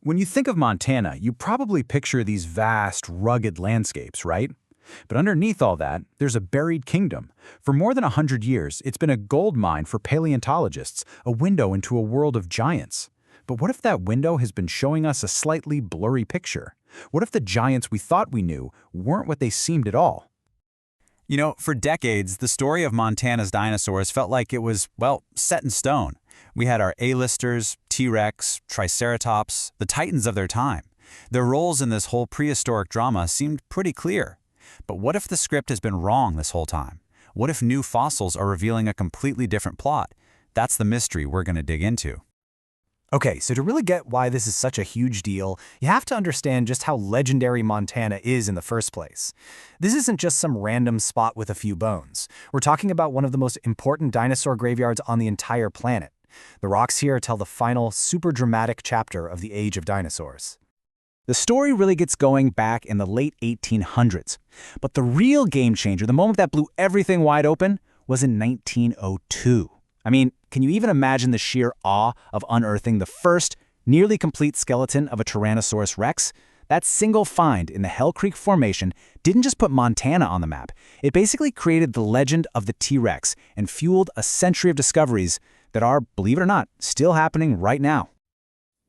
When you think of Montana, you probably picture these vast, rugged landscapes, right? But underneath all that, there's a buried kingdom. For more than 100 years, it's been a gold mine for paleontologists, a window into a world of giants. But what if that window has been showing us a slightly blurry picture? What if the giants we thought we knew weren't what they seemed at all? You know, for decades, the story of Montana's dinosaurs felt like it was, well, set in stone. We had our A-listers, T-Rex, Triceratops, the titans of their time. Their roles in this whole prehistoric drama seemed pretty clear. But what if the script has been wrong this whole time? What if new fossils are revealing a completely different plot? That's the mystery we're going to dig into. Okay, so to really get why this is such a huge deal, you have to understand just how legendary Montana is in the first place. This isn't just some random spot with a few bones. We're talking about one of the most important dinosaur graveyards on the entire planet. The rocks here tell the final, super dramatic chapter of the age of dinosaurs. The story really gets going back in the late 1800s. But the real game changer, the moment that blew everything wide open, was in 1902. I mean, can you even imagine the sheer awe of unearthing the first, nearly complete skeleton of a Tyrannosaurus rex? That single find in the Hell Creek Formation didn't just put Montana on the map. It basically created the legend of the T-Rex and fueled a century of discoveries that are, believe it or not, still happening right now.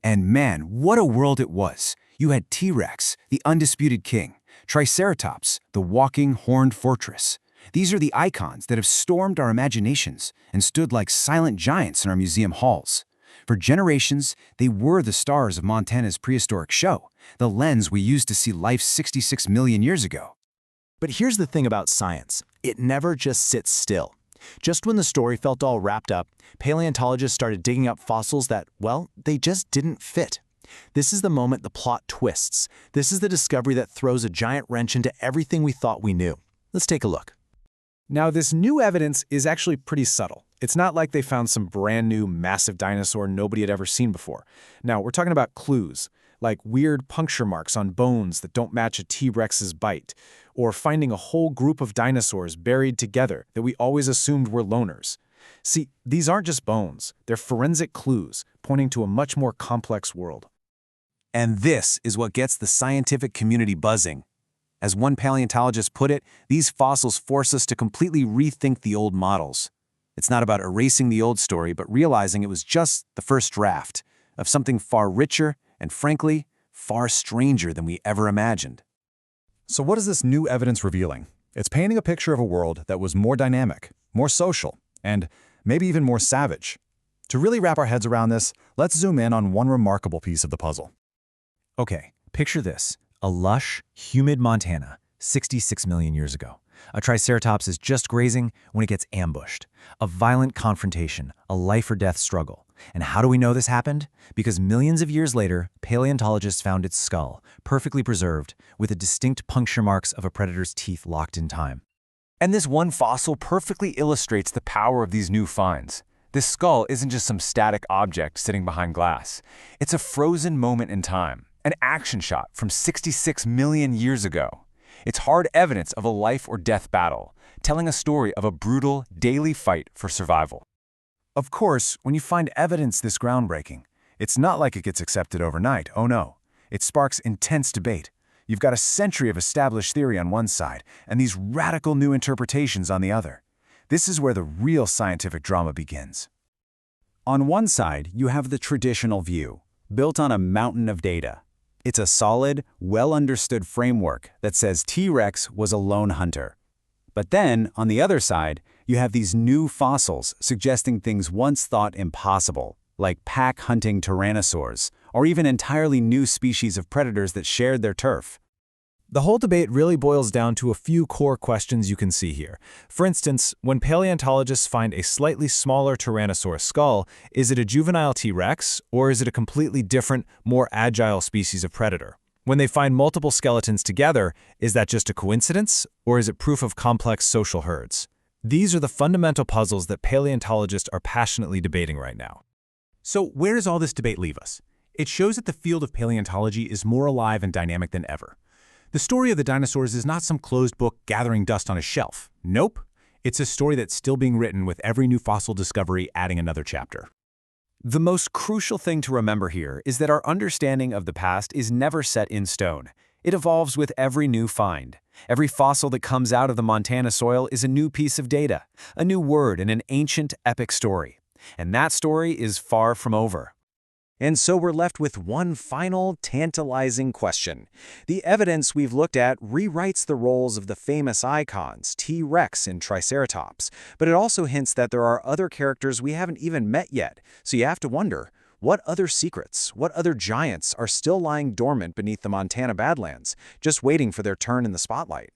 And man, what a world it was. You had T-Rex, the undisputed king, Triceratops, the walking horned fortress. These are the icons that have stormed our imaginations and stood like silent giants in our museum halls. For generations, they were the stars of Montana's prehistoric show, the lens we used to see life 66 million years ago. But here's the thing about science. It never just sits still. Just when the story felt all wrapped up, paleontologists started digging up fossils that, well, they just didn't fit. This is the moment the plot twists. This is the discovery that throws a giant wrench into everything we thought we knew. Let's take a look. Now, this new evidence is actually pretty subtle. It's not like they found some brand new massive dinosaur nobody had ever seen before. Now, we're talking about clues, like weird puncture marks on bones that don't match a T-Rex's bite, or finding a whole group of dinosaurs buried together that we always assumed were loners. See, these aren't just bones. They're forensic clues pointing to a much more complex world. And this is what gets the scientific community buzzing. As one paleontologist put it, these fossils force us to completely rethink the old models. It's not about erasing the old story, but realizing it was just the first draft of something far richer and, frankly, far stranger than we ever imagined. So what is this new evidence revealing? It's painting a picture of a world that was more dynamic, more social, and maybe even more savage. To really wrap our heads around this, let's zoom in on one remarkable piece of the puzzle. Okay, picture this. A lush, humid Montana, 66 million years ago. A Triceratops is just grazing when it gets ambushed. A violent confrontation, a life-or-death struggle. And how do we know this happened? Because millions of years later, paleontologists found its skull, perfectly preserved, with the distinct puncture marks of a predator's teeth locked in time. And this one fossil perfectly illustrates the power of these new finds. This skull isn't just some static object sitting behind glass. It's a frozen moment in time. An action shot from 66 million years ago. It's hard evidence of a life or death battle, telling a story of a brutal, daily fight for survival. Of course, when you find evidence this groundbreaking, it's not like it gets accepted overnight, oh no. It sparks intense debate. You've got a century of established theory on one side, and these radical new interpretations on the other. This is where the real scientific drama begins. On one side, you have the traditional view, built on a mountain of data. It's a solid, well-understood framework that says T-Rex was a lone hunter. But then, on the other side, you have these new fossils suggesting things once thought impossible, like pack-hunting tyrannosaurs, or even entirely new species of predators that shared their turf. The whole debate really boils down to a few core questions you can see here. For instance, when paleontologists find a slightly smaller Tyrannosaurus skull, is it a juvenile T-Rex, or is it a completely different, more agile species of predator? When they find multiple skeletons together, is that just a coincidence, or is it proof of complex social herds? These are the fundamental puzzles that paleontologists are passionately debating right now. So where does all this debate leave us? It shows that the field of paleontology is more alive and dynamic than ever. The story of the dinosaurs is not some closed book gathering dust on a shelf. Nope. It's a story that's still being written with every new fossil discovery adding another chapter. The most crucial thing to remember here is that our understanding of the past is never set in stone. It evolves with every new find. Every fossil that comes out of the Montana soil is a new piece of data, a new word in an ancient, epic story. And that story is far from over. And so we're left with one final, tantalizing question. The evidence we've looked at rewrites the roles of the famous icons, T-Rex and Triceratops, but it also hints that there are other characters we haven't even met yet. So you have to wonder, what other secrets, what other giants are still lying dormant beneath the Montana Badlands, just waiting for their turn in the spotlight?